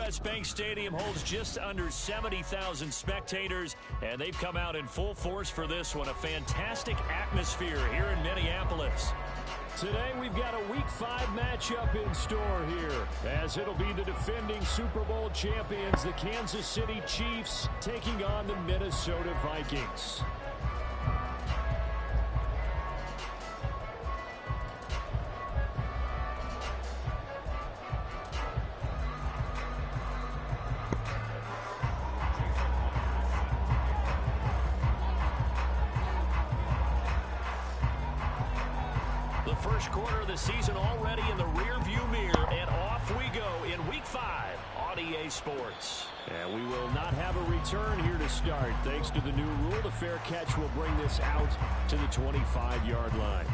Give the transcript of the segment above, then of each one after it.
U.S. Bank Stadium holds just under 70,000 spectators, and they've come out in full force for this one. A fantastic atmosphere here in Minneapolis. Today we've got a Week 5 matchup in store here, as it'll be the defending Super Bowl champions, the Kansas City Chiefs, taking on the Minnesota Vikings. First quarter of the season already in the rear-view mirror, and off we go in Week 5 on EA Sports. And we will not have a return here to start. Thanks to the new rule, the fair catch will bring this out to the 25-yard line.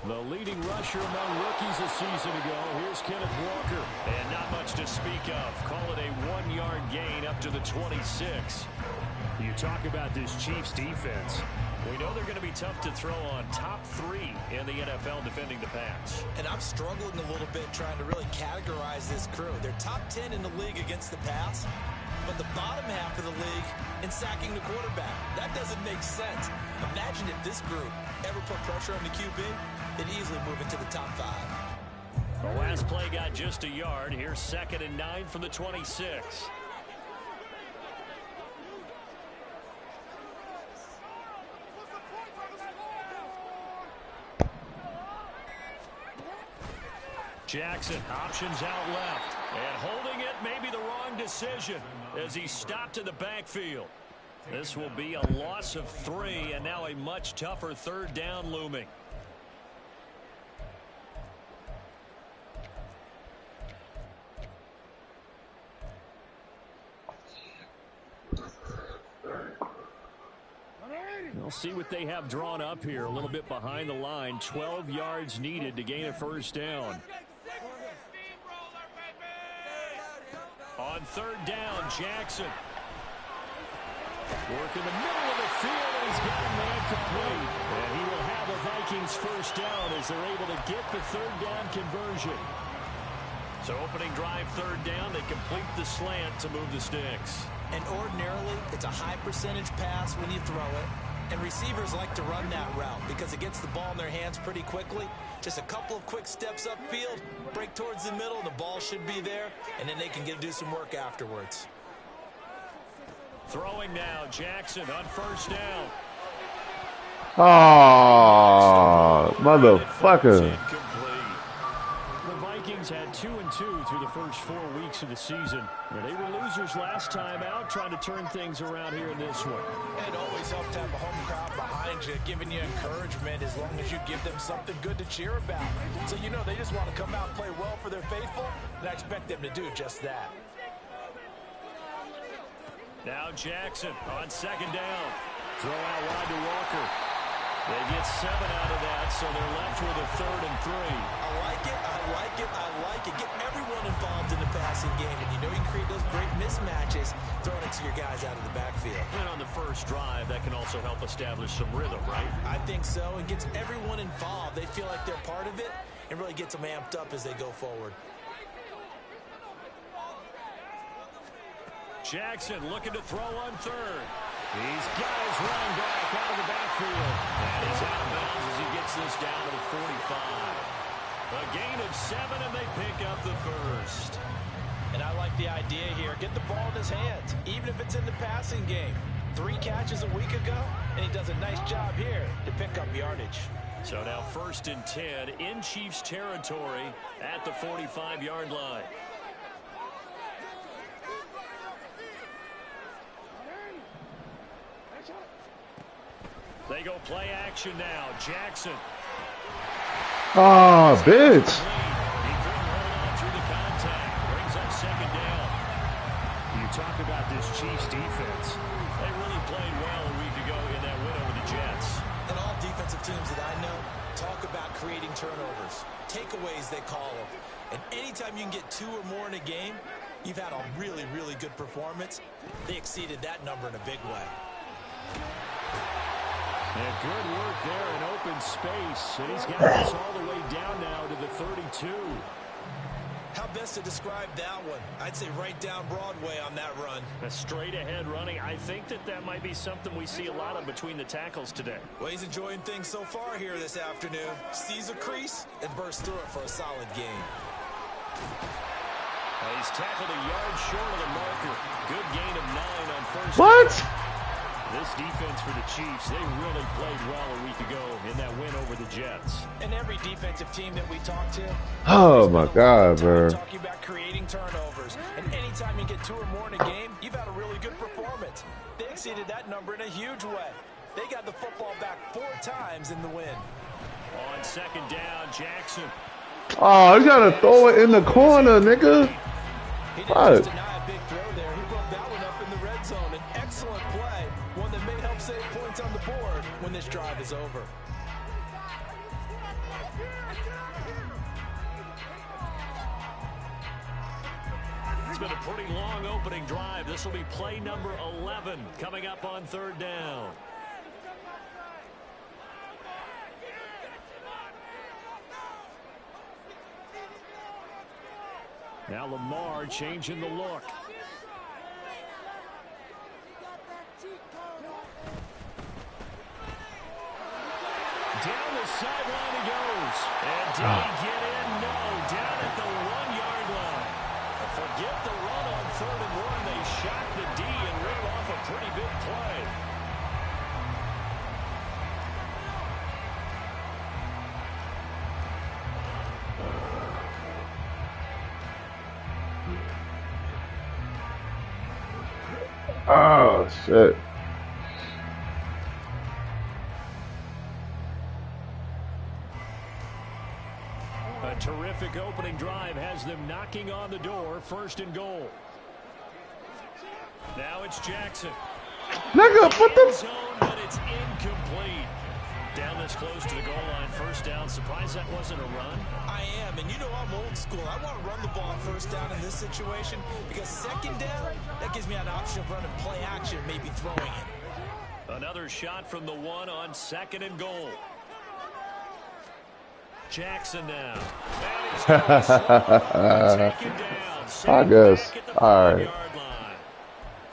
The leading rusher among rookies a season ago. Here's Kenneth Walker. And not much to speak of. Call it a 1-yard gain up to the 26. You talk about this Chiefs defense. We know they're going to be tough to throw on. Top 3 in the NFL defending the pass. And I'm struggling a little bit trying to really categorize this crew. They're top 10 in the league against the pass, but the bottom half of the league in sacking the quarterback. That doesn't make sense. Imagine if this group ever put pressure on the QB, they'd easily move into the top 5. The last play got just a yard. Here's 2nd and 9 from the 26. Jackson options out left, and holding it may be the wrong decision as he stopped in the backfield. This will be a loss of 3, and now a much tougher 3rd down looming. We'll see what they have drawn up here. A little bit behind the line. 12 yards needed to gain a 1st down. On 3rd down, Jackson. Work in the middle of the field, and he's got a man complete. And he will have a Vikings 1st down as they're able to get the 3rd down conversion. So opening drive 3rd down, they complete the slant to move the sticks. And ordinarily, it's a high percentage pass when you throw it. And receivers like to run that route because it gets the ball in their hands pretty quickly. Just a couple of quick steps upfield, break towards the middle, the ball should be there, and then they can do some work afterwards. Throwing now, Jackson on 1st down. Oh, motherfucker. The Vikings had 2-2 through the first 4 weeks of the season. They were losers last time out, trying to turn things around here in this one. It always helps to have a home crowd behind you, giving you encouragement as long as you give them something good to cheer about. So you know they just want to come out and play well for their faithful, and I expect them to do just that. Now Jackson on 2nd down. Throw out wide to Walker. They get 7 out of that, so they're left with a 3rd and 3. I like it, I like it, I like it. Get everyone involved in the passing game, and you know you can create those great mismatches throwing it to your guys out of the backfield. And on the first drive, that can also help establish some rhythm, right? I think so. It gets everyone involved. They feel like they're part of it and really gets them amped up as they go forward. Jackson looking to throw on 3rd. He's got his running back out of the backfield. And he's out of bounds as he gets this down to the 45. A gain of 7, and they pick up the 1st. And I like the idea here. Get the ball in his hands, even if it's in the passing game. 3 catches a week ago, and he does a nice job here to pick up yardage. So now 1st and 10 in Chiefs territory at the 45-yard line. They go play action now. Jackson. Oh, bitch. He couldn't hold on through the contact. Brings up 2nd down. You talk about this Chiefs defense. They really played well a week ago in that win over the Jets. And all defensive teams that I know talk about creating turnovers. Takeaways, they call them. And anytime you can get 2 or more in a game, you've had a really, really good performance. They exceeded that number in a big way. And good work there in open space. And he's got this all the way down now to the 32. How best to describe that one? I'd say right down Broadway on that run. A straight ahead running. I think that might be something we see a lot of between the tackles today. Well, he's enjoying things so far here this afternoon. Sees a crease and bursts through it for a solid gain. He's tackled a yard short of the marker. Good gain of 9 on first. What? This defense for the Chiefs, they really played well a week ago in that win over the Jets. And every defensive team that we talk to, Oh my God, bro. talking about creating turnovers. And anytime you get 2 or more in a game, you've had a really good performance. They exceeded that number in a huge way. They got the football back 4 times in the win. On second down, Jackson. Oh, you gotta throw it in the corner, nigga. He didn't Fuck. just deny a big throw there. He broke that one up in the red zone. An excellent play. One that may help save points on the board when this drive is over. It's been a pretty long opening drive. This will be play number 11 coming up on third down. Now Lamar changing the look. Down the sideline he goes. And did he get in? No. Down at the 1-yard line. Forget the run on 3rd and 1. They shot the D and ran off a pretty big play. Oh shit. A terrific opening drive has them knocking on the door. 1st and goal. Now it's Jackson. Nigga, what the? Zone, but it's incomplete. Down this close to the goal line. 1st down. Surprised that wasn't a run. I am, and you know I'm old school. I want to run the ball on 1st down in this situation because 2nd down, that gives me an option of running play action, maybe throwing it. Another shot from the 1 on 2nd and goal. Jackson now. And he's gonna take him down. I guess. Back at the All right. 5-yard line.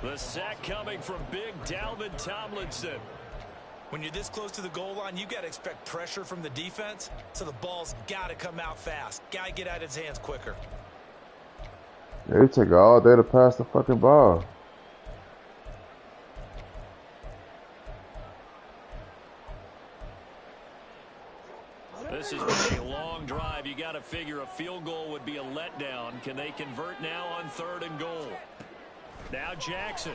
The sack coming from big Dalvin Tomlinson. When you're this close to the goal line, you got to expect pressure from the defense, so the ball's got to come out fast. Got to get out of his hands quicker. They take all day to pass the fucking ball. This has been a long drive. You got to figure a field goal would be a letdown. Can they convert now on 3rd and goal? Now Jackson.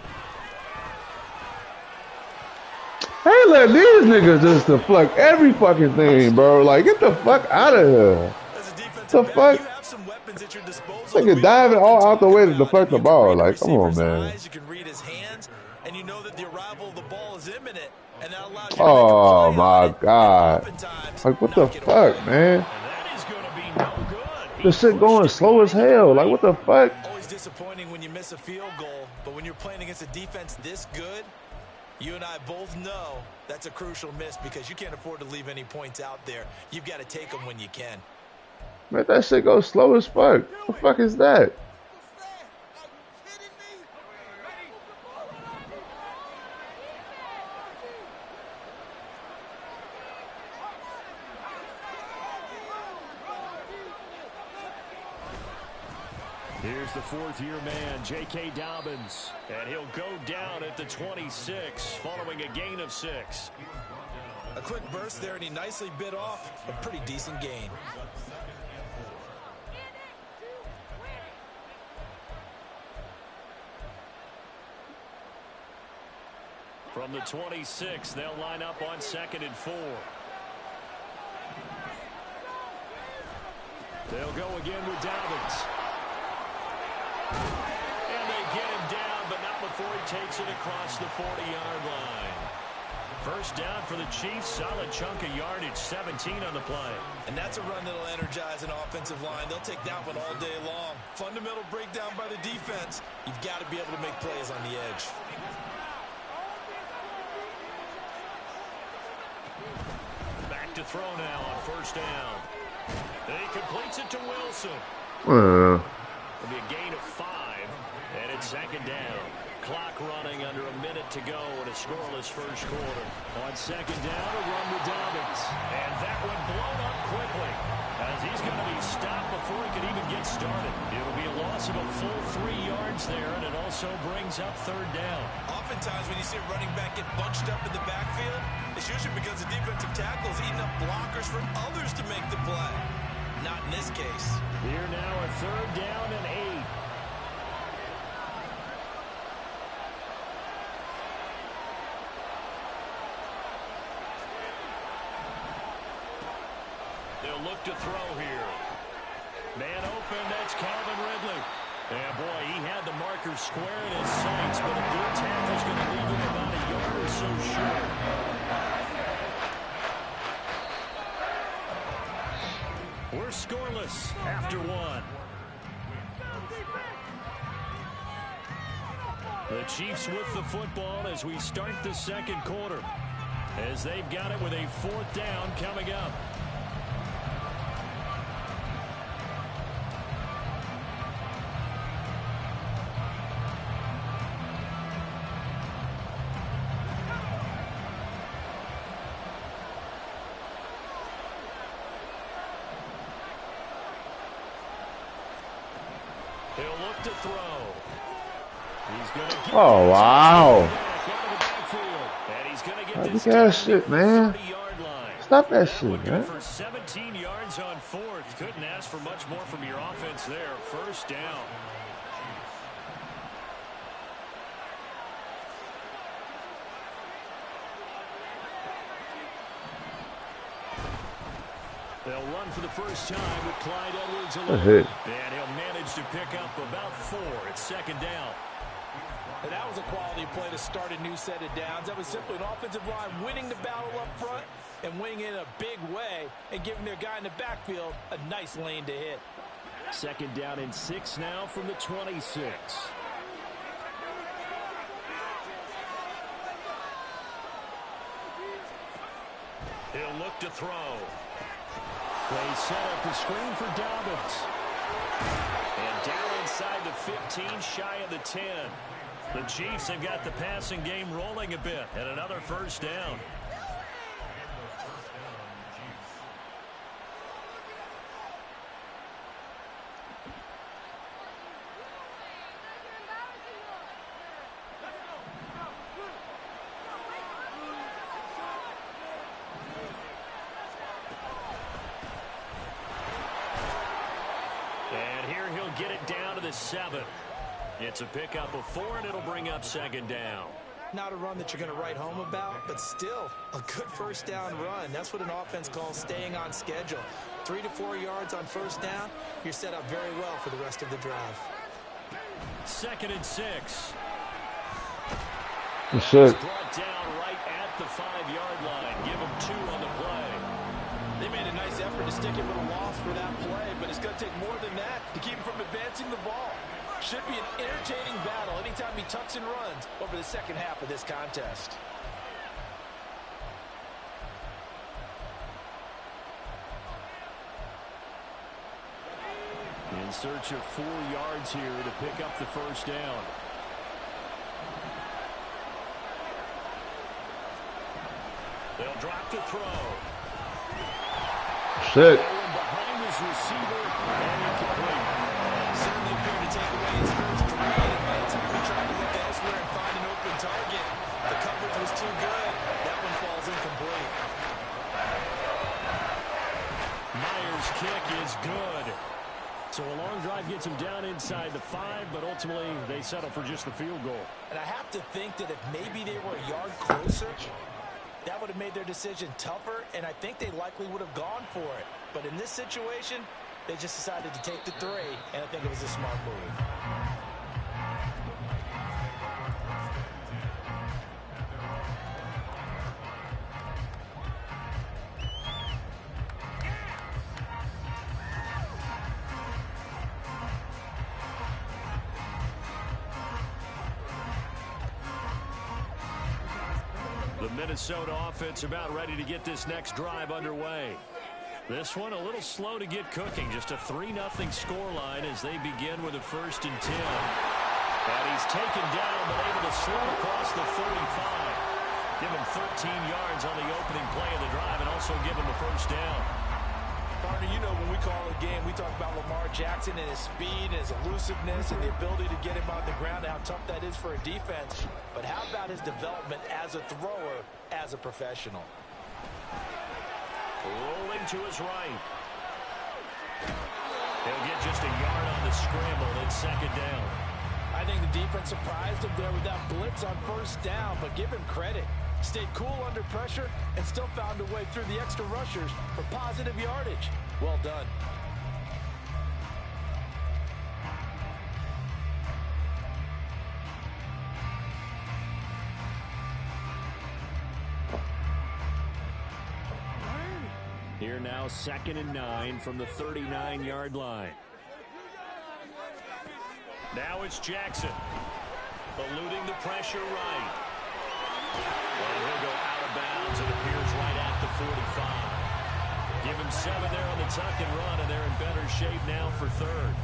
Hey, let these niggas just deflect every fucking thing, bro. Like, get the fuck out of here. As a defensive The back, fuck? you have some weapons at your disposal. Nigga diving all out the way to deflect the ball. Like, come on, man. You can read his hands, and you know that the arrival of the ball is imminent, and that allows you to Oh make a play on my it, and God. oftentimes Like, what the knock it away. fuck, man? And that is going to be no good. This shit going slow as hell. Like, what the fuck? Always disappointing when you miss a field goal, but when you're playing against a defense this good, you and I both know that's a crucial miss because you can't afford to leave any points out there. You've got to take them when you can. Man, that shit goes slow as fuck. What the fuck is that? Here's the 4th-year man, J.K. Dobbins. And he'll go down at the 26 following a gain of 6. A quick burst there, and he nicely bit off a pretty decent gain. From the 26, they'll line up on 2nd and 4. They'll go again with Dobbins. And they get him down but not before he takes it across the 40-yard line. First down for the Chiefs. Solid chunk of yardage, 17 on the play. And that's a run that'll energize an offensive line. They'll take that one all day long. Fundamental breakdown by the defense. You've got to be able to make plays on the edge. Back to throw now on first down. And he completes it to Wilson. It'll be a gain of 5, and it's second down. Clock running under a minute to go in a scoreless first quarter. On second down, a run to Dobbins. And that one blown up quickly as he's going to be stopped before he can even get started. It'll be a loss of a full 3 yards there, and it also brings up third down. Oftentimes when you see a running back get bunched up in the backfield, it's usually because the defensive tackle is eating up blockers from others to make the play. Not in this case. Here now a third down and 8. They'll look to throw here. Man open, that's Calvin Ridley. And boy, he had the marker square in his sights, but a good tackle's going to leave him about a yard or so short. We're scoreless after 1. The Chiefs with the football as we start the second quarter, as they've got it with a 4th down coming up. He'll look to throw. He's going to get Oh, wow. and he's going to get Look this at that shit, man. 40-yard line. Stop that shit, Looking man. for 17 yards on 4th. Couldn't ask for much more from your offense there. First down. They'll run for the first time with Clyde Edwards-Helaire. And he'll manage to pick up about 4. It's second down. And that was a quality play to start a new set of downs. That was simply an offensive line winning the battle up front and winning it in a big way and giving their guy in the backfield a nice lane to hit. Second down and 6 now from the 26. He'll look to throw. They set up the screen for Dobbins. And down inside the 15, shy of the 10. The Chiefs have got the passing game rolling a bit, and another first down. And here he'll get it down to the 7. It's a pickup of 4, and it'll bring up second down. Not a run that you're going to write home about, but still a good first down run. That's what an offense calls staying on schedule. 3 to 4 yards on first down, you're set up very well for the rest of the drive. Second and 6. That's it. Brought down right at the 5-yard line. Give him 2 on the play. They made a nice effort to stick him with a loss for that play, but it's going to take more than that to keep him from advancing the ball. Should be an entertaining battle anytime he tucks and runs over the second half of this contest. In search of 4 yards here to pick up the first down. They'll drop to throw. Shit. Behind his receiver and incomplete. Certainly appeared to take away his first drive, and by the time he tried to look elsewhere and find an open target, the coverage was too good. That one falls incomplete. Myers' kick is good. So a long drive gets him down inside the 5, but ultimately they settle for just the field goal. And I have to think that if maybe they were a yard closer, that would have made their decision tougher, and I think they likely would have gone for it. But in this situation, they just decided to take the 3, and I think it was a smart move. The Minnesota offense about ready to get this next drive underway. This one a little slow to get cooking. Just a 3-0 scoreline as they begin with a 1st and 10. And he's taken down but able to slip across the 35. Give him 13 yards on the opening play of the drive and also give him a 1st down. Partner, you know when we call a game, we talk about Lamar Jackson and his speed and his elusiveness and the ability to get him on the ground and how tough that is for a defense. But how about his development as a thrower, as a professional? Rolling to his right. He'll get just a yard on the scramble. It's 2nd down. I think the defense surprised him there with that blitz on 1st down, but give him credit. Stayed cool under pressure and still found a way through the extra rushers for positive yardage. Well done. Here now 2nd and 9 from the 39-yard line. Now it's Jackson. Eluding the pressure right. And he'll go out of bounds. It appears right at the 45. Give him 7 there on the tuck and run, and they're in better shape now for 3rd.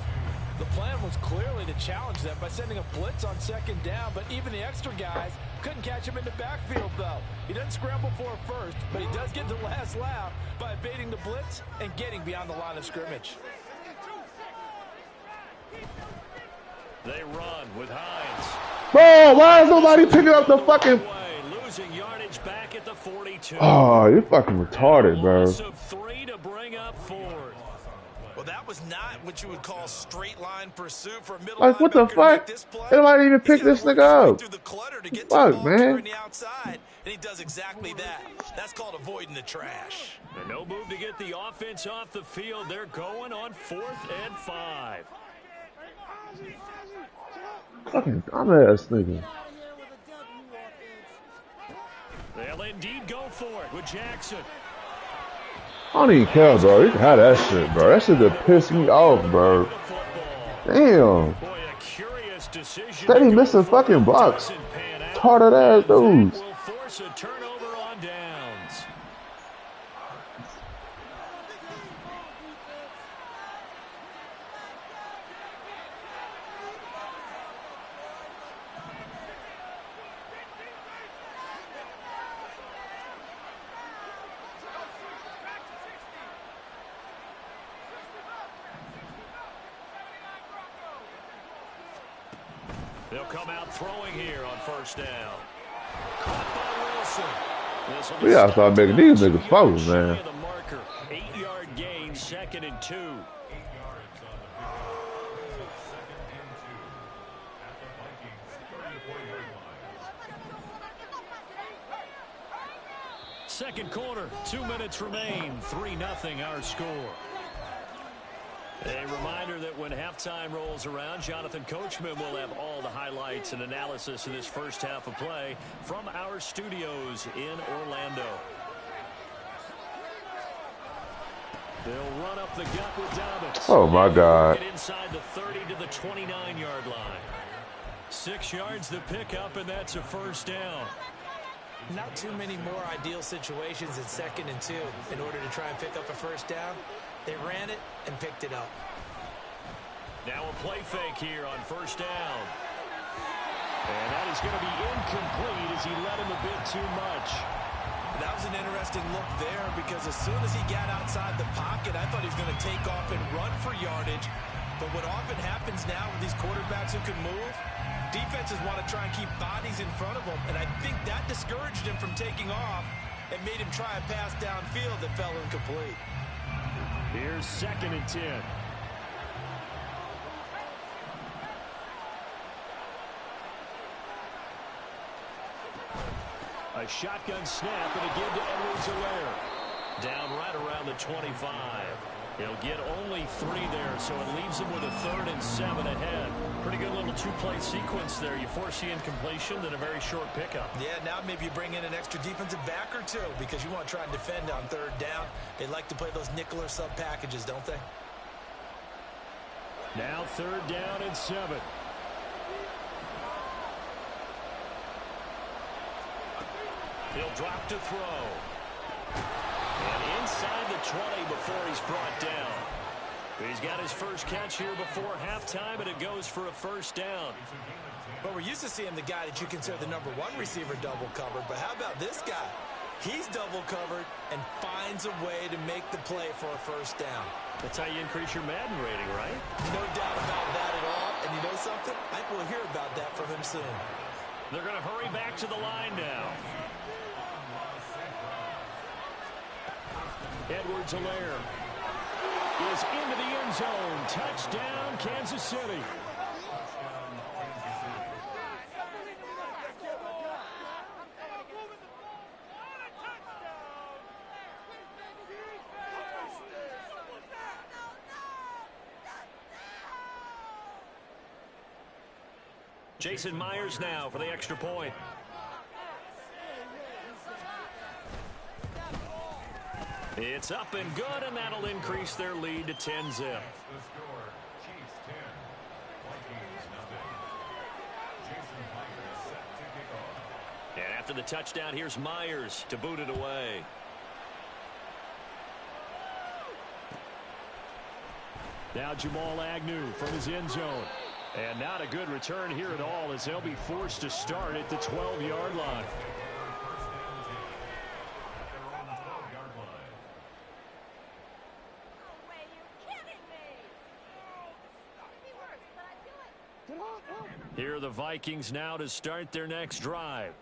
The plan was clearly to challenge them by sending a blitz on 2nd down, but even the extra guys couldn't catch him in the backfield, though. He doesn't scramble for a first, but he does get the last laugh by evading the blitz and getting beyond the line of scrimmage. They run with Hines. Bro, why is nobody picking up the fucking... Losing yardage back at the 42. Oh, you're fucking retarded, bro. Loss of 3 to bring up 4th. Well, that was not what you would call straight line pursuit for a middle. Like, what the fuck? Nobody even pick this nigga up. Fuck, man. The outside, and he does exactly that. That's called avoiding the trash. And no move to get the offense off the field. They're going on 4th and 5. Fucking dumbass nigga. They'll indeed go for it with Jackson. I don't even care, bro. You can have that shit, bro. That shit just piss me off, bro. Damn. Steady missing fucking blocks. Retarded ass dudes. Will force a turnover on downs. They'll come out throwing here on 1st down. Caught by Wilson. We gotta start making these niggas focus, man. 8-yard gain, 2nd and 2. Second quarter, 2 minutes remain. 3-0 our score. A reminder that when halftime rolls around, Jonathan Coachman will have all the highlights and analysis of this first half of play from our studios in Orlando. They'll run up the gut with Dobbins. Oh, my God. Get inside the 30 to the 29-yard line. 6 yards to pick up, and that's a 1st down. Not too many more ideal situations in 2nd and 2 in order to try and pick up a 1st down. They ran it and picked it up. Now a play fake here on 1st down. And that is going to be incomplete as he let him a bit too much. That was an interesting look there because as soon as he got outside the pocket, I thought he was going to take off and run for yardage. But what often happens now with these quarterbacks who can move, defenses want to try and keep bodies in front of them. And I think that discouraged him from taking off and made him try a pass downfield that fell incomplete. Here's 2nd and 10. A shotgun snap and again to Edwards-Helaire. Down right around the 25. He'll get only 3 there, so it leaves him with a 3rd and 7 ahead. Pretty good little 2-play sequence there. You force the incompletion, then a very short pickup. Yeah, now maybe you bring in an extra defensive back or 2 because you want to try and defend on 3rd down. They like to play those nickel or sub packages, don't they? Now 3rd down and 7. He'll drop to throw. And inside the 20 before he's brought down. He's got his first catch here before halftime, and it goes for a first down. But we're used to seeing the guy that you consider the #1 receiver double covered. But how about this guy? He's double covered and finds a way to make the play for a first down. That's how you increase your Madden rating, right? No doubt about that at all. And you know something? I think we'll hear about that from him soon. They're going to hurry back to the line now. Edwards-Helaire is into the end zone. Touchdown, Kansas City. Jason Myers now for the extra point. It's up and good, and that'll increase their lead to 10-zip. And after the touchdown, here's Myers to boot it away. Now Jamal Agnew from his end zone. And not a good return here at all, as they'll be forced to start at the 12-yard line. Here are the Vikings now to start their next drive.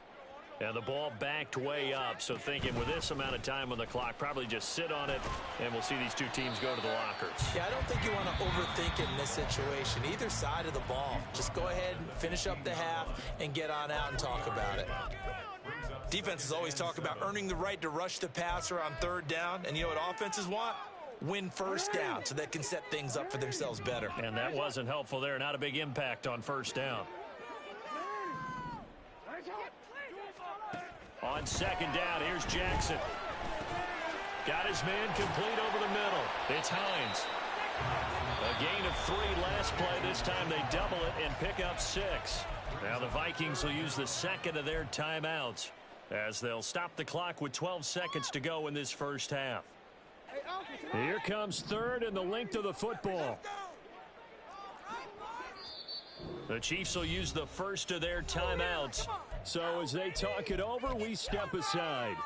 And the ball backed way up, so thinking with this amount of time on the clock, probably just sit on it, and we'll see these two teams go to the lockers. Yeah, I don't think you want to overthink it in this situation. Either side of the ball. Just go ahead and finish up the half and get on out and talk about it. Defenses always talk about earning the right to rush the passer on third down, and you know what offenses want? Win first down so they can set things up for themselves better. And that wasn't helpful there. Not a big impact on first down. On second down, here's Jackson. Got his man complete over the middle. It's Hines. A gain of 3 last play. This time they double it and pick up 6. Now the Vikings will use the second of their timeouts as they'll stop the clock with 12 seconds to go in this first half. Here comes third and the length of the football. The Chiefs will use the first of their timeouts. So as they talk it over, we step aside.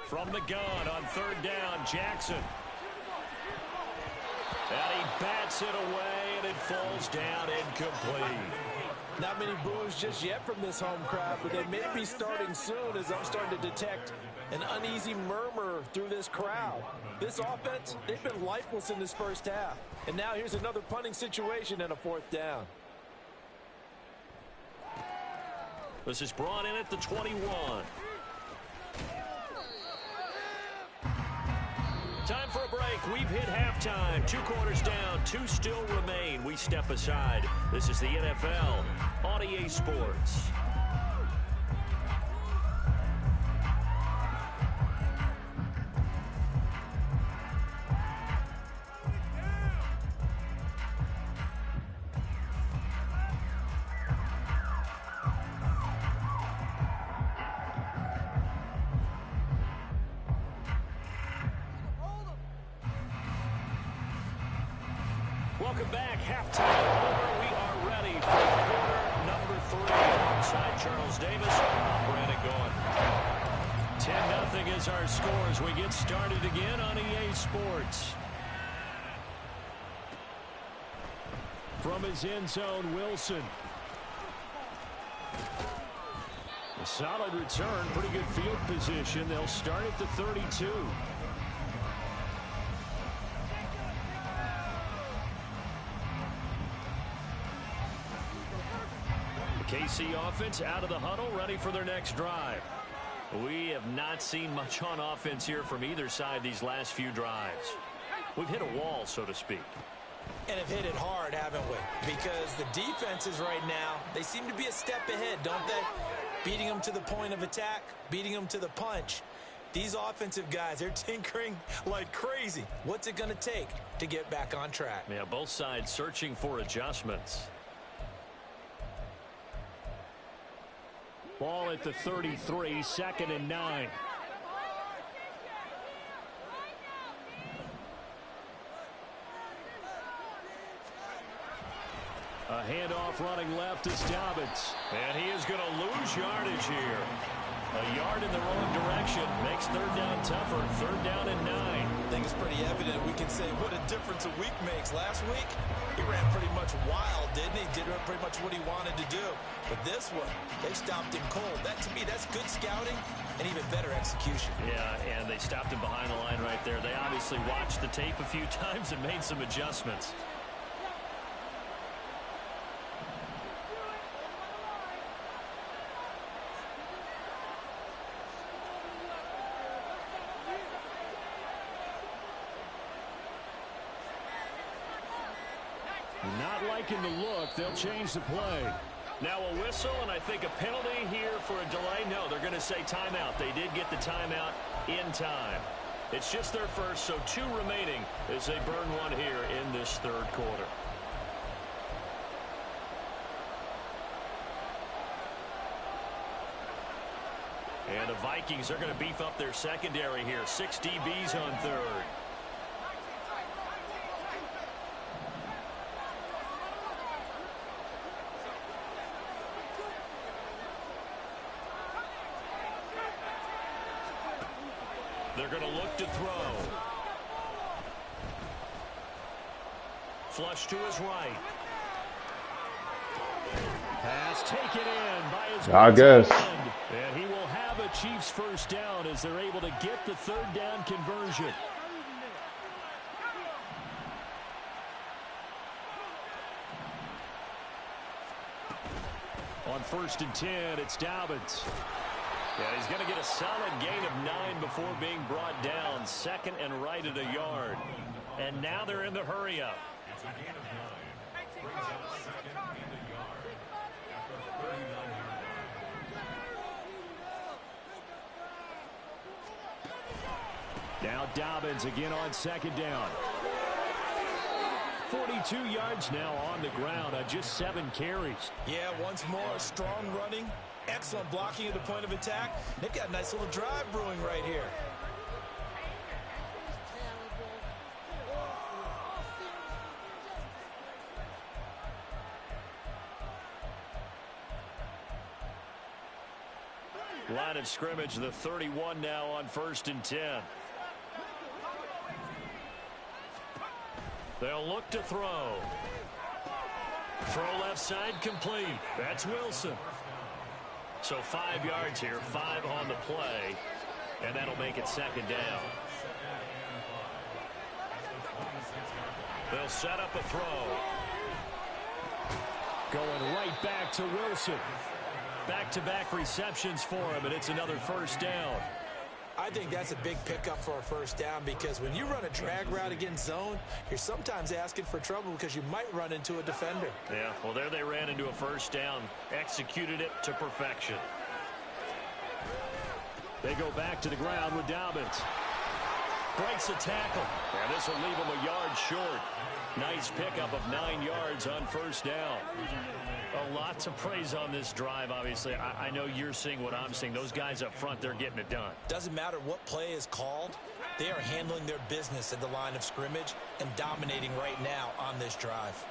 From the gun on third down, Jackson. And he bats it away, and it falls down incomplete. Not many boos just yet from this home crowd, but they may be starting soon, as I'm starting to detect an uneasy murmur through this crowd. This offense, they've been lifeless in this first half. And now here's another punting situation and a 4th down. This is brought in at the 21. Time for a break. We've hit halftime. 2 quarters down. 2 still remain. We step aside. This is the NFL on EA Sports. Welcome back. Halftime over. We are ready for quarter number 3. Alongside Charles Davis, I'm Brandon Gaudin. 10-0 is our score as we get started again on EA Sports. From his end zone, Wilson. A solid return, pretty good field position. They'll start at the 32. KC offense out of the huddle, ready for their next drive. We have not seen much on offense here from either side these last few drives. We've hit a wall, so to speak. And have hit it hard, haven't we? Because the defenses right now, they seem to be a step ahead, don't they? beating them to the point of attack, beating them to the punch. These offensive guys, they're tinkering like crazy. What's it going to take to get back on track? Yeah, both sides searching for adjustments. Ball at the 33, 2nd and 9. A handoff running left is Dobbins. And he is going to lose yardage here. A yard in the wrong direction makes third down tougher. Third down and 9. I think it's pretty evident. We can say what a difference a week makes. Last week, he ran pretty much wild, didn't he? Did pretty much what he wanted to do. But this one, they stopped him cold. That, to me, that's good scouting and even better execution. Yeah, and they stopped him behind the line right there. They obviously watched the tape a few times and made some adjustments. Not liking the look. They'll change the play. Now a whistle, and I think a penalty here for a delay. No, they're going to say timeout. They did get the timeout in time. It's just their first, so 2 remaining as they burn one here in this third quarter. And the Vikings are going to beef up their secondary here. 6 DBs on third. They're going to look to throw. Flush to his right. Pass taken in by his I guess. end. And he will have a Chiefs first down as they're able to get the third down conversion. On 1st and 10, it's Dobbins. Yeah, he's going to get a solid gain of 9 before being brought down. 2nd and right at a yard. And now they're in the hurry up. Now Dobbins again on 2nd down. 42 yards now on the ground on just 7 carries. Yeah, once more, strong running, excellent blocking at the point of attack. They've got a nice little drive brewing right here. Line of scrimmage, the 31 now on 1st and 10. They'll look to throw. Throw left side complete. That's Wilson. So 5 yards here, 5 on the play, and that'll make it 2nd down. They'll set up a throw. Going right back to Wilson. Back-to-back receptions for him, and it's another first down. I think that's a big pickup for a first down because when you run a drag route against zone, you're sometimes asking for trouble because you might run into a defender. Yeah, well, there they ran into a first down, executed it to perfection. They go back to the ground with Dobbins. Breaks a tackle. And this will leave him a yard short. Nice pickup of 9 yards on first down. A lot to praise on this drive, obviously. I know you're seeing what I'm seeing. Those guys up front, they're getting it done. Doesn't matter what play is called. They are handling their business at the line of scrimmage and dominating right now on this drive.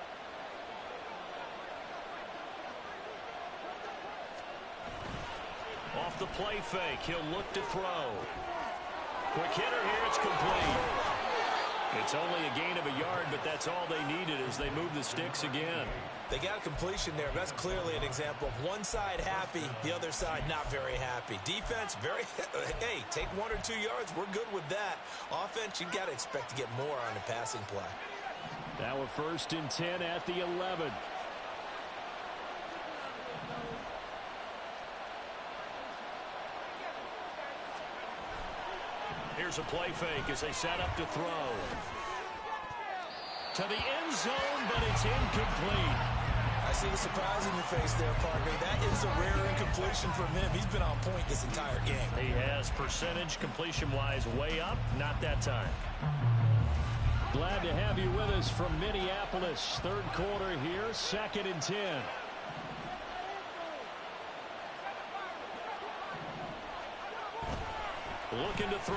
Off the play fake, he'll look to throw. Quick hitter here, it's complete. It's only a gain of a yard, but that's all they needed as they move the sticks again. They got a completion there. That's clearly an example of one side happy, the other side not very happy. Defense, very, hey, take 1 or 2 yards. We're good with that. Offense, you got to expect to get more on the passing play. Now a 1st and 10 at the 11. Here's a play fake as they set up to throw. To the end zone, but it's incomplete. I see the surprise in your face there, partner. That is a rare incompletion from him. He's been on point this entire game. He has percentage completion-wise way up. Not that time. Glad to have you with us from Minneapolis. Third quarter here, 2nd and 10. Looking to throw.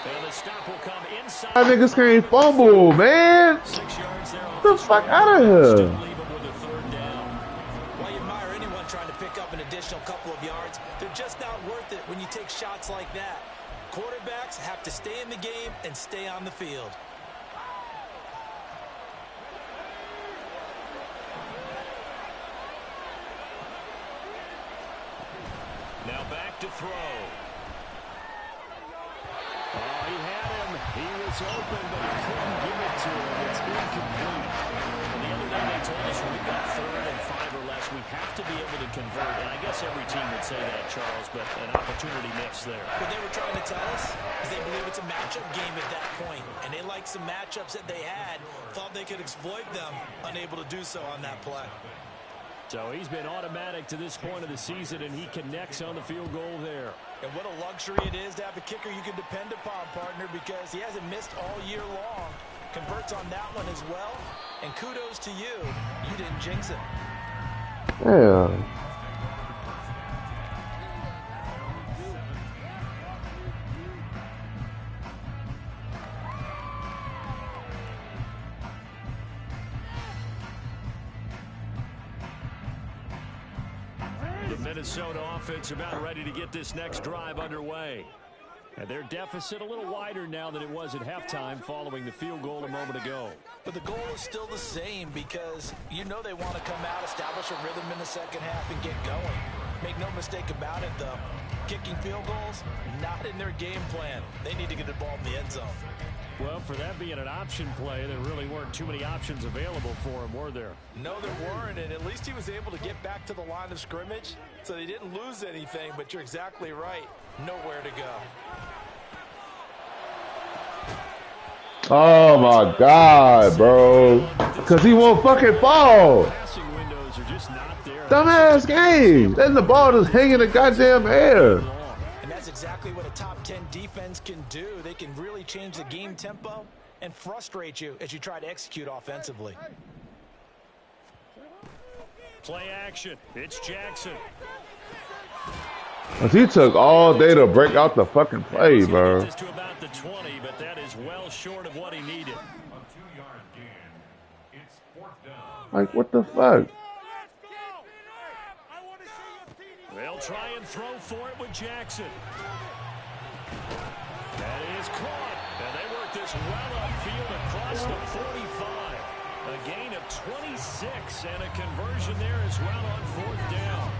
And the stop will come inside. That niggas can't fumble, man. 6 yards there. Get the fuck out of Still here. leave him with a 3rd down. While you admire anyone trying to pick up an additional couple of yards, they're just not worth it when you take shots like that. Quarterbacks have to stay in the game and stay on the field. Now back to throw. Oh, he had him. He was open, but he couldn't give it to him. It's incomplete. The other day they told us when we've got 3rd and 5 or less, we have to be able to convert. And I guess every team would say that, Charles, but an opportunity missed there. What they were trying to tell us is they believe it's a matchup game at that point, and they liked some matchups that they had, thought they could exploit them, unable to do so on that play. So he's been automatic to this point of the season, and he connects on the field goal there. And what a luxury it is to have a kicker you can depend upon, partner, because he hasn't missed all year long. Converts on that one as well, and kudos to you. You didn't jinx it. Damn. The Minnesota offense about ready to get this next drive underway. And their deficit a little wider now than it was at halftime following the field goal a moment ago. But the goal is still the same because you know they want to come out, establish a rhythm in the second half, and get going. Make no mistake about it, though. Kicking field goals, not in their game plan. They need to get the ball in the end zone. Well, for that being an option play, there really weren't too many options available for him, were there? No, there weren't, and at least he was able to get back to the line of scrimmage, so they didn't lose anything, but you're exactly right. Nowhere to go. Oh my God, bro. Because he won't fucking fall. Passing windows are just not there. Dumbass game. Letting the ball just hang in the goddamn air. And that's exactly what a top 10 defense can do. They can really change the game tempo and frustrate you as you try to execute offensively. Play action. It's Jackson. Cause he took all day to break out the fucking play, bro. This to about the 20, but that is well short of what he needed. Like, what the fuck? They'll try and throw for it with Jackson. That is caught. And they work this well upfield across the 45. A gain of 26 and a conversion there as well on 4th down.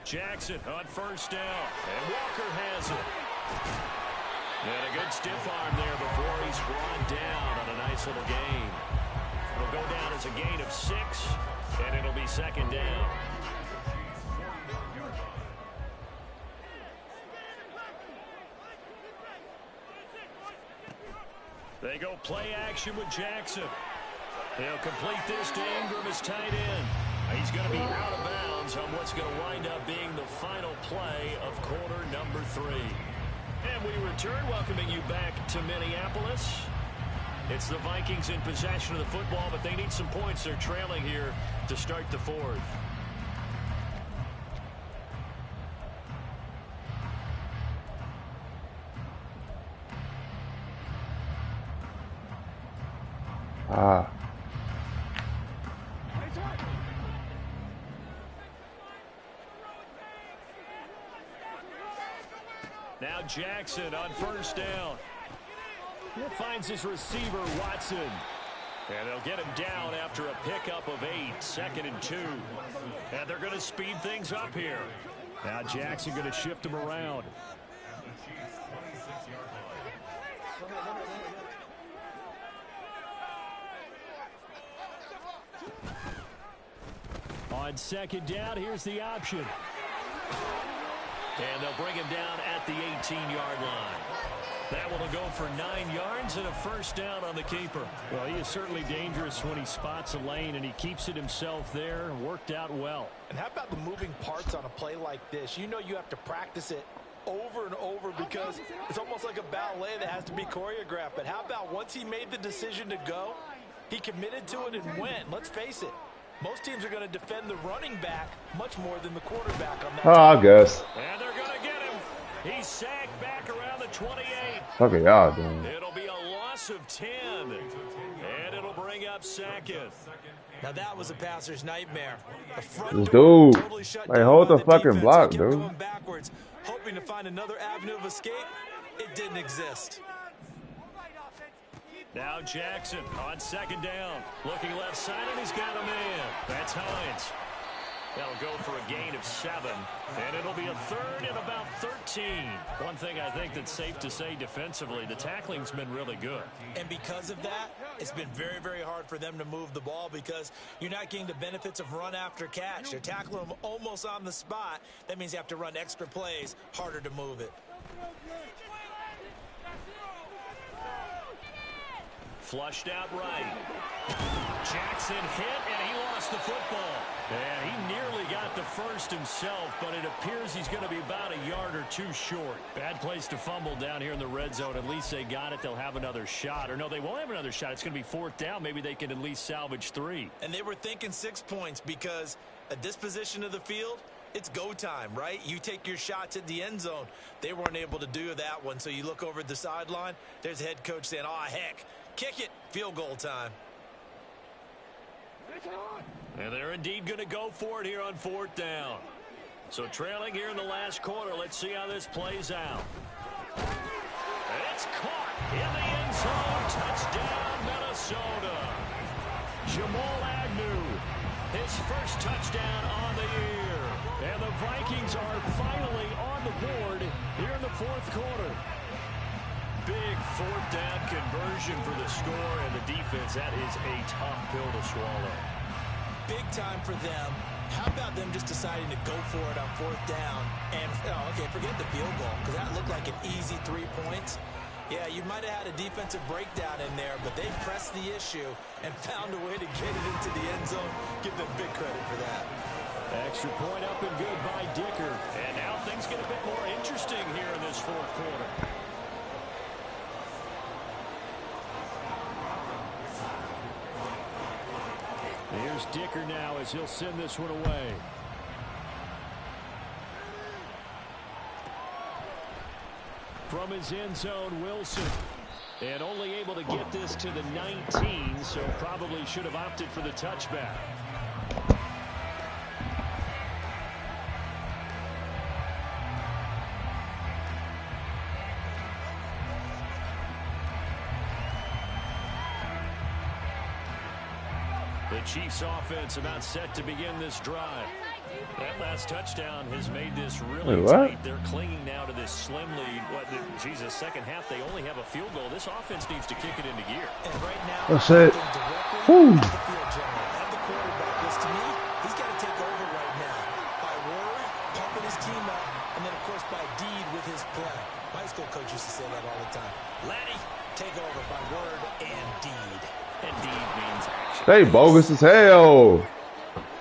Jackson on 1st down, and Walker has it. And a good stiff arm there before he's brought down on a nice little gain. It'll go down as a gain of 6, and it'll be 2nd down. They go play action with Jackson. He'll complete this to Ingram as tight end. He's going to be out of bounds on what's going to wind up being the final play of quarter number 3. And we return, welcoming you back to Minneapolis. It's the Vikings in possession of the football, but they need some points. They're trailing here to start the 4th. Now Jackson on 1st down. He finds his receiver, Watson. And they'll get him down after a pickup of 8, 2nd and 2. And they're going to speed things up here. Now Jackson going to shift him around. On second down, here's the option. And they'll bring him down at the 18-yard line. That one will go for 9 yards and a first down on the keeper. Well, he is certainly dangerous when he spots a lane, and he keeps it himself there. Worked out well. And how about the moving parts on a play like this? You know you have to practice it over and over because it's almost like a ballet that has to be choreographed. But how about once he made the decision to go, he committed to it and went. Let's face it, most teams are going to defend the running back much more than the quarterback on that. I guess. And they're going to get him. He's sacked back around the 28. Fucking y'all doing. It'll be a loss of 10. And it'll bring up second. Now that was a passer's nightmare. The front This door dude, totally shut like, down hold by the fucking defense. block, They kept dude. going backwards, hoping to find another avenue of escape. It didn't exist. Now Jackson on second down. Looking left side, and he's got a man. That's Hines. That'll go for a gain of 7, and it'll be a third and about 13. One thing I think that's safe to say defensively, the tackling's been really good. And because of that, it's been very, very hard for them to move the ball because you're not getting the benefits of run after catch. They're tackling them almost on the spot. That means you have to run extra plays, harder to move it. Flushed out right. Jackson hit, and he lost the football. And he nearly got the first himself, but it appears he's going to be about a yard or two short. Bad place to fumble down here in the red zone. At least they got it. They'll have another shot. Or no, they won't have another shot. It's going to be fourth down. Maybe they can at least salvage 3. And they were thinking 6 points because at this position of the field, it's go time, right? You take your shots at the end zone. They weren't able to do that one, so you look over at the sideline. There's the head coach saying, oh, heck, kick it, field goal time. And they're indeed going to go for it here on fourth down. So trailing here in the last quarter. Let's see how this plays out. It's caught in the end zone. Touchdown, Minnesota. Jamal Agnew, his first touchdown on the year. And the Vikings are finally on the board here in the fourth quarter. Big fourth down conversion for the score, and the defense, that is a tough pill to swallow. Big time for them. How about them just deciding to go for it on fourth down? And, okay, forget the field goal, because that looked like an easy 3 points. Yeah, you might have had a defensive breakdown in there, but they pressed the issue and found a way to get it into the end zone. Give them big credit for that. Extra point up and good by Dicker. And now things get a bit more interesting here in this fourth quarter. Here's Dicker now as he'll send this one away. From his end zone, Wilson. And only able to get this to the 19, so probably should have opted for the touchback. The Chiefs offense about set to begin this drive. That last touchdown has made this really tight. They're clinging now to this slim lead. Jesus, second half, they only have a field goal. This offense needs to kick it into gear. And right now, that's it. Whew. The field general of the quarterback was, to me, he's got to take over right now. By word, pumping his team up, and then, of course, by deed with his play. My high school coach used to say that all the time. Laddie, take over by word and deed. And deed means action. They bogus as hell.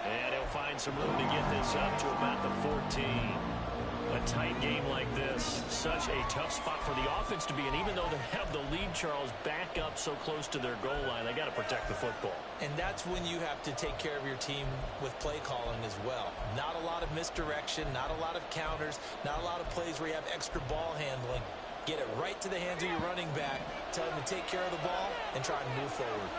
And he'll find some room to get this up to about the 14. A tight game like this, such a tough spot for the offense to be in. Even though they have the lead, Charles, back up so close to their goal line, they got to protect the football. And that's when you have to take care of your team with play calling as well. Not a lot of misdirection, not a lot of counters, not a lot of plays where you have extra ball handling. Get it right to the hands of your running back, tell him to take care of the ball, and try and move forward.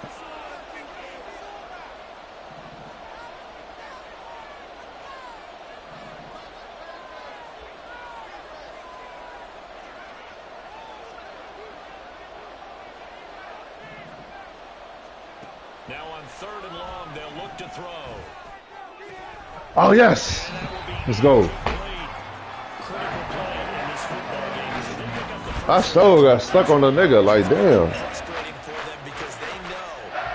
Now on third and long, they'll look to throw. Oh, yes. Let's go. I still got stuck on the nigga, like, damn. Frustrating for them because they know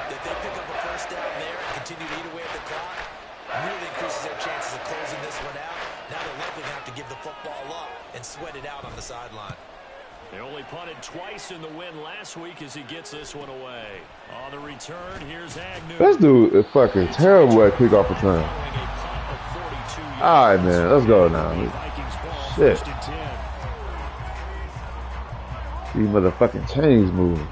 that they pick up a first down there and continue to eat away at the clock. Really increase They only punted twice in the win last week as he gets this one away. On the return, here's Agnew. This dude is fucking terrible at kickoff return. All right, man. Let's go now. Shit. These motherfucking chains moving.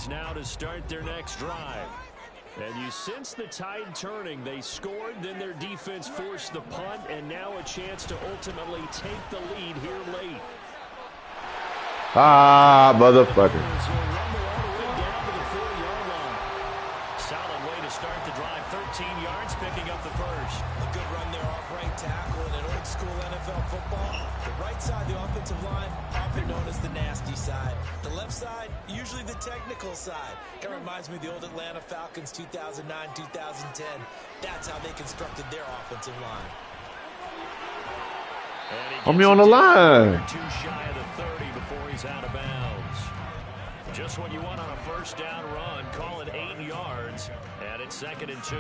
Now to start their next drive. And you sense the tide turning. They scored, then their defense forced the punt, and now a chance to ultimately take the lead here late. Ah, motherfucker. Solid way to start the drive. 13 yards, picking up the first. A good run there off right tackle in an old school NFL football. The right side, the offensive line, often known as the nasty side. The left side, usually the technical side. Kind of reminds me of the old Atlanta Falcons 2009, 2010. That's how they constructed their offensive line. I'm on the line. Too shy of the 30 before he's out of bounds. Just what you want on a first down run. Call it 8 yards, and it's 2nd and 2.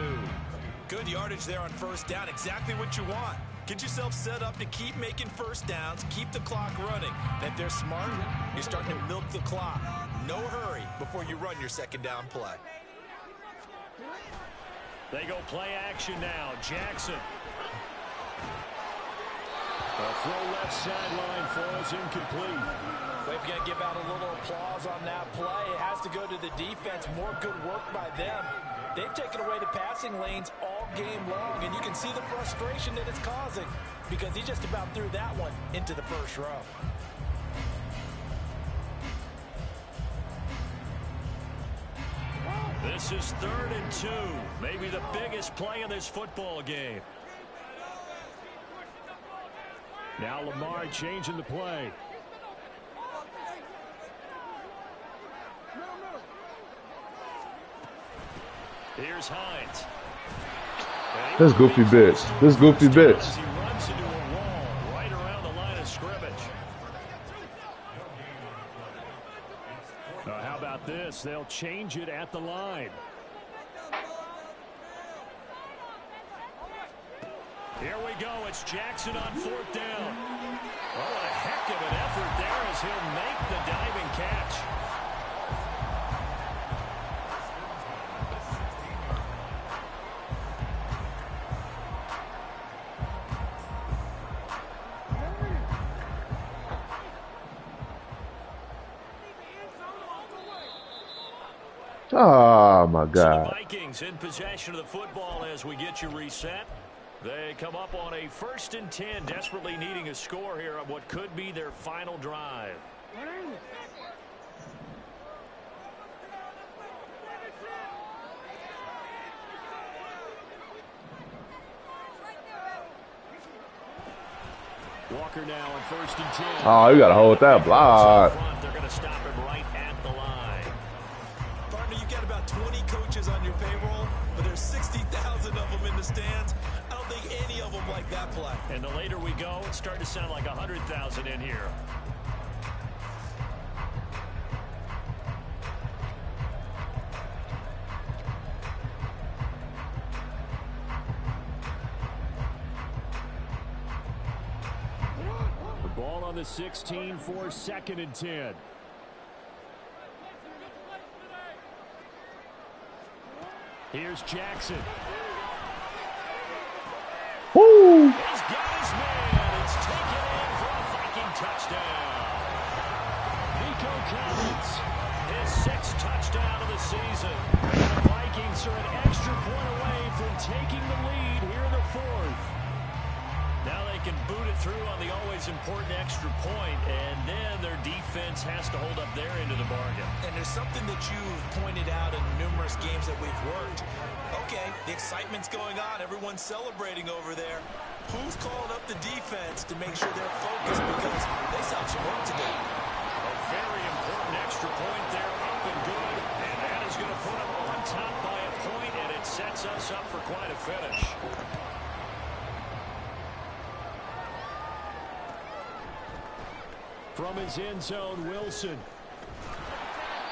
Good yardage there on first down. Exactly what you want. Get yourself set up to keep making first downs, keep the clock running. And if they're smart, you're starting to milk the clock. No hurry before you run your second down play. They go play action now. Jackson. A throw left sideline falls incomplete. We've got to give out a little applause on that play. It has to go to the defense. More good work by them. They've taken away the passing lanes all game long, and you can see the frustration that it's causing because he just about threw that one into the first row. This is 3rd and 2. Maybe the biggest play in this football game. Now Lamar changing the play. Here's Hines. This goofy bitch. This goofy bitch. He runs into a wall right around the line of scrimmage. How about this? They'll change it at the line. Here we go. It's Jackson on 4th down. Oh, a heck of an effort there as he'll make the diving catch. Oh my God. So the Vikings in possession of the football as we get you reset. They come up on a 1st and 10, desperately needing a score here on what could be their final drive. Walker now on 1st and 10. Oh, you gotta hold that block. They're going to stop him right at the line. Partner, you got about 20 coaches on your payroll, but there's 60,000 of them in the stands. I don't think any of them like that play. And the later we go, it's starting to sound like 100,000 in here. The ball on the 16 for 2nd and 10. Here's Jackson. Woo! He's got his man. It's taken in for a Viking touchdown. Nico Collins. His 6th touchdown of the season. And the Vikings are an extra point away from taking the lead here in the 4th. Now they can boot it through on the always important extra point, and then their defense has to hold up their end of the bargain. And there's something that you've pointed out in numerous games that we've worked. Okay, the excitement's going on. Everyone's celebrating over there. Who's calling up the defense to make sure they're focused because they still have some work to do? A very important extra point there, up and good, and that is going to put them on top by a point, and it sets us up for quite a finish. From his end zone, Wilson.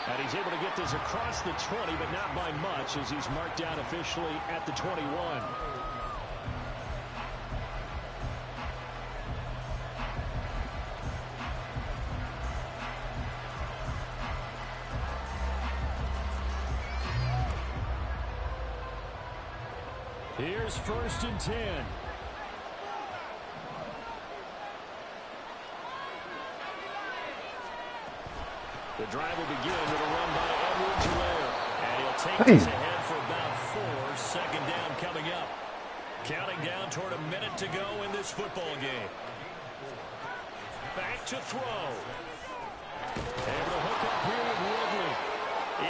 And he's able to get this across the 20, but not by much, as he's marked down officially at the 21. Here's 1st and 10. The drive will begin with a run by Edwards-Helaire. And he'll take this ahead for about 4. Second down coming up. Counting down toward a minute to go in this football game. Back to throw. Able to hook up here with Woodley.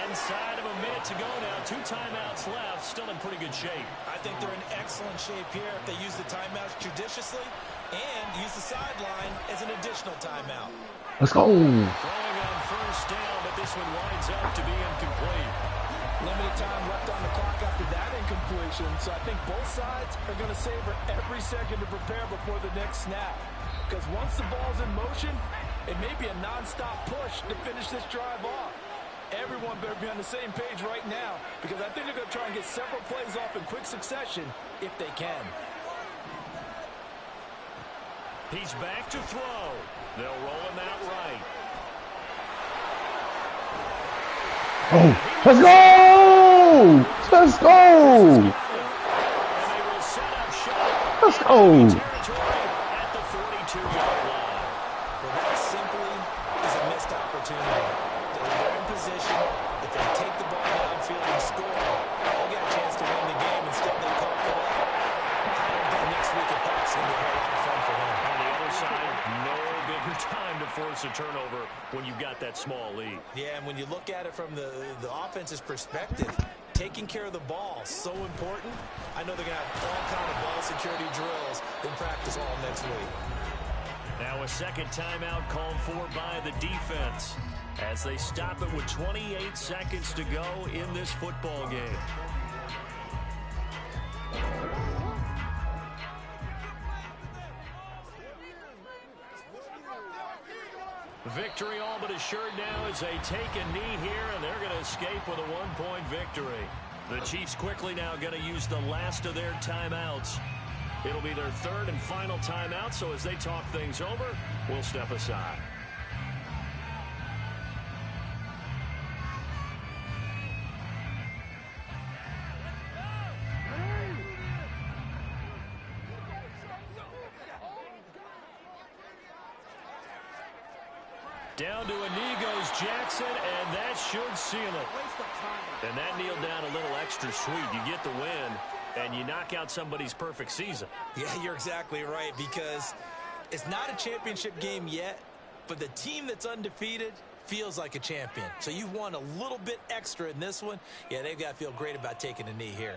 Inside of a minute to go now. 2 timeouts left. Still in pretty good shape. I think they're in excellent shape here if they use the timeouts judiciously and use the sideline as an additional timeout. Let's go. Throwing on 1st down, but this one winds up to be incomplete. Limited time left on the clock after that incompletion, so I think both sides are going to savor every second to prepare before the next snap. Because once the ball's in motion, it may be a non-stop push to finish this drive off. Everyone better be on the same page right now, because I think they're going to try and get several plays off in quick succession if they can. He's back to throw. They'll roll him out right. Oh, let's go! Let's go! Let's go! At the 42-yard line. Well, that simply is a missed opportunity. They're in position. If they take the ball downfield and score, they'll get a chance to win the game. Instead, they call for that. I don't think next week at Bucks going to be a lot of fun for them. On the other side, no bigger time to force a turnover when you've got that small lead. Yeah, and when you look at it from the offense's perspective, taking care of the ball is so important. I know they're going to have all kind of ball security drills in practice all next week. Now a second timeout called for by the defense as they stop it with 28 seconds to go in this football game. Victory all but assured now as they take a knee here, and they're going to escape with a 1-point victory. The Chiefs quickly now going to use the last of their timeouts. It'll be their 3rd and final timeout, so as they talk things over, we'll step aside. Down to a knee goes Jackson, and that should seal it. And that kneeled down a little extra sweet. You get the win, and you knock out somebody's perfect season. Yeah, you're exactly right, because it's not a championship game yet, but the team that's undefeated feels like a champion. So you've won a little bit extra in this one. Yeah, they've got to feel great about taking a knee here.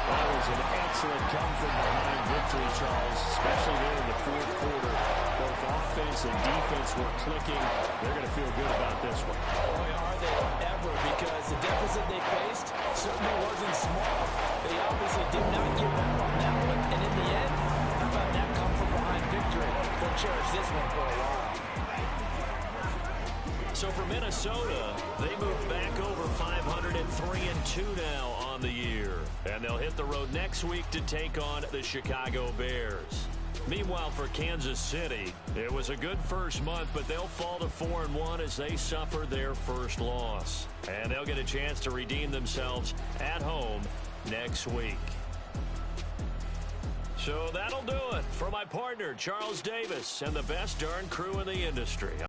That was an excellent come-from-behind victory, Charles, especially there in the 4th quarter. Both offense and defense were clicking. They're going to feel good about this one. Boy, are they ever, because the deficit they faced certainly wasn't small. They obviously did not give up on that one, and in the end, how about that come-from-behind victory? They'll cherish this one for a while. So for Minnesota, they move back over 503-2 now on the year. And they'll hit the road next week to take on the Chicago Bears. Meanwhile, for Kansas City, it was a good first month, but they'll fall to 4-1 as they suffer their first loss. And they'll get a chance to redeem themselves at home next week. So that'll do it for my partner, Charles Davis, and the best darn crew in the industry.